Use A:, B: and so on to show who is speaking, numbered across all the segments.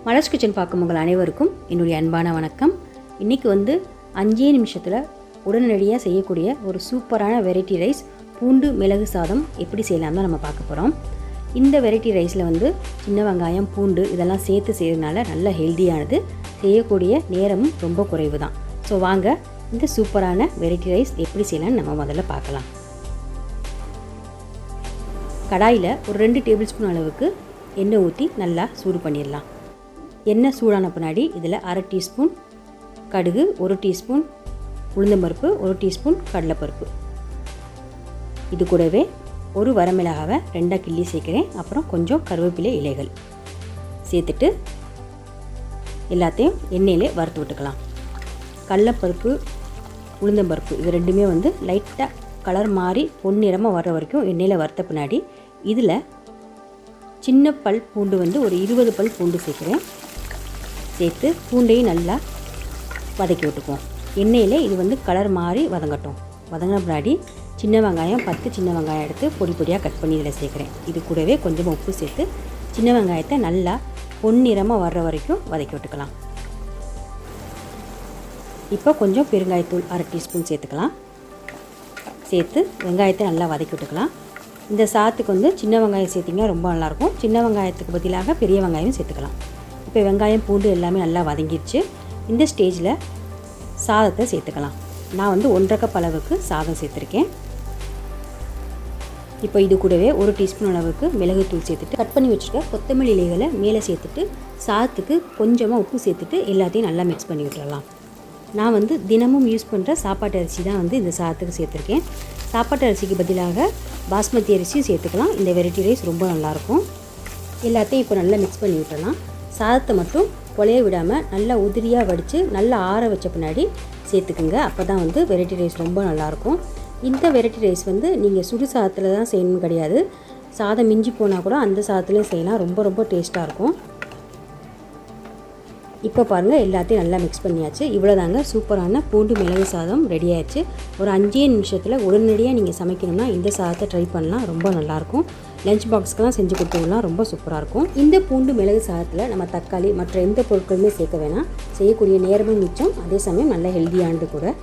A: Malar's kitchen பார்க்கும் உங்கள் அனைவருக்கும் என்னுடைய அன்பான வணக்கம். இன்றைக்கி 5 நிமிஷத்தில் உடனடியாக செய்யக்கூடிய ஒரு சூப்பரான வெரைட்டி ரைஸ் பூண்டு மிளகு சாதம் எப்படி செய்யலாம் தான் நம்ம பார்க்க போகிறோம். இந்த வெரைட்டி ரைஸில் சின்ன வெங்காயம் பூண்டு இதெல்லாம் சேர்த்து செய்கிறதுனால நல்ல ஹெல்த்தியானது, செய்யக்கூடிய நேரமும் ரொம்ப குறைவு தான். ஸோ வாங்க இந்த சூப்பரான வெரைட்டி ரைஸ் எப்படி செய்யலாம்னு நம்ம முதல்ல பார்க்கலாம். கடாயில் ஒரு 2 டேபிள் ஸ்பூன் அளவுக்கு எண்ணெய் ஊற்றி நல்லா சூடு பண்ணிடலாம். எண்ணெய் சூடான பின்னாடி இதில் 1/2 டீஸ்பூன் கடுகு, 1 டீஸ்பூன் உளுந்தம்பருப்பு, 1 டீஸ்பூன் கடலைப்பருப்பு, இது கூடவே ஒரு வரமிளகாவை 2 கிள்ளி சேர்க்குறேன். அப்புறம் கொஞ்சம் கருவேப்பிலை இலைகள் சேர்த்துட்டு எல்லாத்தையும் எண்ணெயிலே வறுத்து விட்டுக்கலாம். கடலைப்பருப்பு உளுந்தம்பருப்பு இது ரெண்டுமே லைட்டாக கலர் மாறி பொன்னிறமாக வர்ற வரைக்கும் எண்ணெயில் வறுத்த பின்னாடி இதில் சின்ன பல் பூண்டு ஒரு 20 பல் பூண்டு சேர்க்குறேன். சேர்த்து பூண்டையும் நல்லா வதக்கி விட்டுக்குவோம். எண்ணெயில் இது கலர் மாறி வதங்கட்டும். வதங்கின பின்னாடி சின்ன வெங்காயம் 10 சின்ன வெங்காயம் எடுத்து பொடி பொடியாக கட் பண்ணி இதில் சேர்க்குறேன். இது கூடவே கொஞ்சமாக உப்பு சேர்த்து சின்ன வெங்காயத்தை நல்லா பொன்னிறமாக வர்ற வரைக்கும் வதக்கி விட்டுக்கலாம். இப்போ கொஞ்சம் பெருங்காயத்தூள் 1/2 டீஸ்பூன் சேர்த்துக்கலாம். சேர்த்து வெங்காயத்தை நல்லா வதக்கி விட்டுக்கலாம். இந்த சாதத்துக்கு சின்ன வெங்காயம் சேர்த்திங்கன்னா ரொம்ப நல்லாயிருக்கும். சின்ன வெங்காயத்துக்கு பதிலாக பெரிய வெங்காயம் சேர்த்துக்கலாம். இப்போ வெங்காயம் பூண்டு எல்லாமே நல்லா வதங்கிடுச்சு. இந்த ஸ்டேஜில் சாதத்தை சேர்த்துக்கலாம். நான் 1/2 கப் அளவுக்கு சாதம் சேர்த்துருக்கேன். இப்போ இது கூடவே 1 டீஸ்பூன் அளவுக்கு மிளகுத்தூள் சேர்த்துட்டு கட் பண்ணி வச்சுருக்க கொத்தமல்லி இலைகளை மேலே சேர்த்துட்டு சாதத்துக்கு கொஞ்சமாக உப்பு சேர்த்துட்டு எல்லாத்தையும் நல்லா மிக்ஸ் பண்ணி விட்டுறலாம். நான் தினமும் யூஸ் பண்ணுற சாப்பாட்டு அரிசி தான் இந்த சாதத்துக்கு சேர்த்துருக்கேன். சாப்பாட்டு அரிசிக்கு பதிலாக பாஸ்மதி அரிசியும் சேர்த்துக்கலாம். இந்த வெரைட்டி ரைஸ் ரொம்ப நல்லாயிருக்கும். எல்லாத்தையும் இப்போ நல்லா மிக்ஸ் பண்ணி விட்டுறலாம். சாதத்தை மட்டும் குழைய விடாமல் நல்லா உதிரியாக வடித்து நல்லா ஆற வச்ச பின்னாடி சேர்த்துக்குங்க. அப்போ தான் வெரைட்டி ரைஸ் ரொம்ப நல்லாயிருக்கும். இந்த வெரைட்டி ரைஸ் நீங்கள் சுடு சாதத்தில் தான் செய்யணும்னு கிடையாது. சாதம் மிஞ்சி போனால் கூட அந்த சாதத்துலேயும் செய்யலாம். ரொம்ப ரொம்ப டேஸ்ட்டாக இருக்கும். இப்போ பாருங்கள் எல்லாத்தையும் நல்லா மிக்ஸ் பண்ணியாச்சு. இவ்வளோதாங்க சூப்பரான பூண்டு மிளகு சாதம் ரெடி ஆயிடுச்சு. ஒரு 5 நிமிஷத்தில் உடனடியாக நீங்கள் சமைக்கணும்னா இந்த சாதத்தை ட்ரை பண்ணலாம். ரொம்ப நல்லாயிருக்கும். லஞ்ச் பாக்ஸ்க்கெலாம் செஞ்சு கொடுத்தோம்லாம் ரொம்ப சூப்பராக இருக்கும். இந்த பூண்டு மிளகு சாதத்தில் நம்ம தக்காளி மற்ற எந்த பொருட்களுமே சேர்க்க வேணாம். செய்யக்கூடிய நேரமும் மிச்சம், அதே சமயம் நல்ல ஹெல்த்தியானது கூட.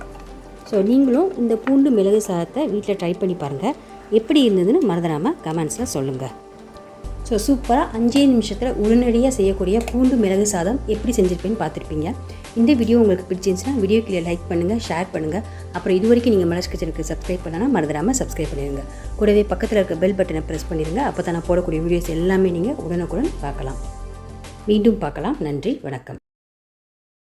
A: ஸோ நீங்களும் இந்த பூண்டு மிளகு சாதத்தை வீட்டில் ட்ரை பண்ணி பாருங்கள். எப்படி இருந்ததுன்னு மறந்துடாமல் கமெண்ட்ஸில் சொல்லுங்கள். ஸோ சூப்பராக 5 நிமிஷத்தில் உடனடியாக செய்யக்கூடிய பூண்டு மிளகு சாதம் எப்படி செஞ்சுருப்பேன்னு பார்த்துருப்பீங்க. இந்த வீடியோ உங்களுக்கு பிடிச்சிருந்துச்சுன்னா வீடியோ கீழே லைக் பண்ணுங்கள், ஷேர் பண்ணுங்கள். அப்புறம் இது வரைக்கும் நீங்கள் மலர்ஸ் கிச்சனுக்கு சப்ஸ்கிரைப் பண்ணனா மறந்துடாமல் சப்ஸ்கிரைப் பண்ணிடுங்க. கூடவே பக்கத்தில் இருக்க பெல் பட்டனை ப்ரெஸ் பண்ணிடுங்க. அப்போ தான் நான் போடக்கூடிய வீடியோஸ் எல்லாமே நீங்கள் உடனுக்குடன் பார்க்கலாம். மீண்டும் பார்க்கலாம். நன்றி, வணக்கம்.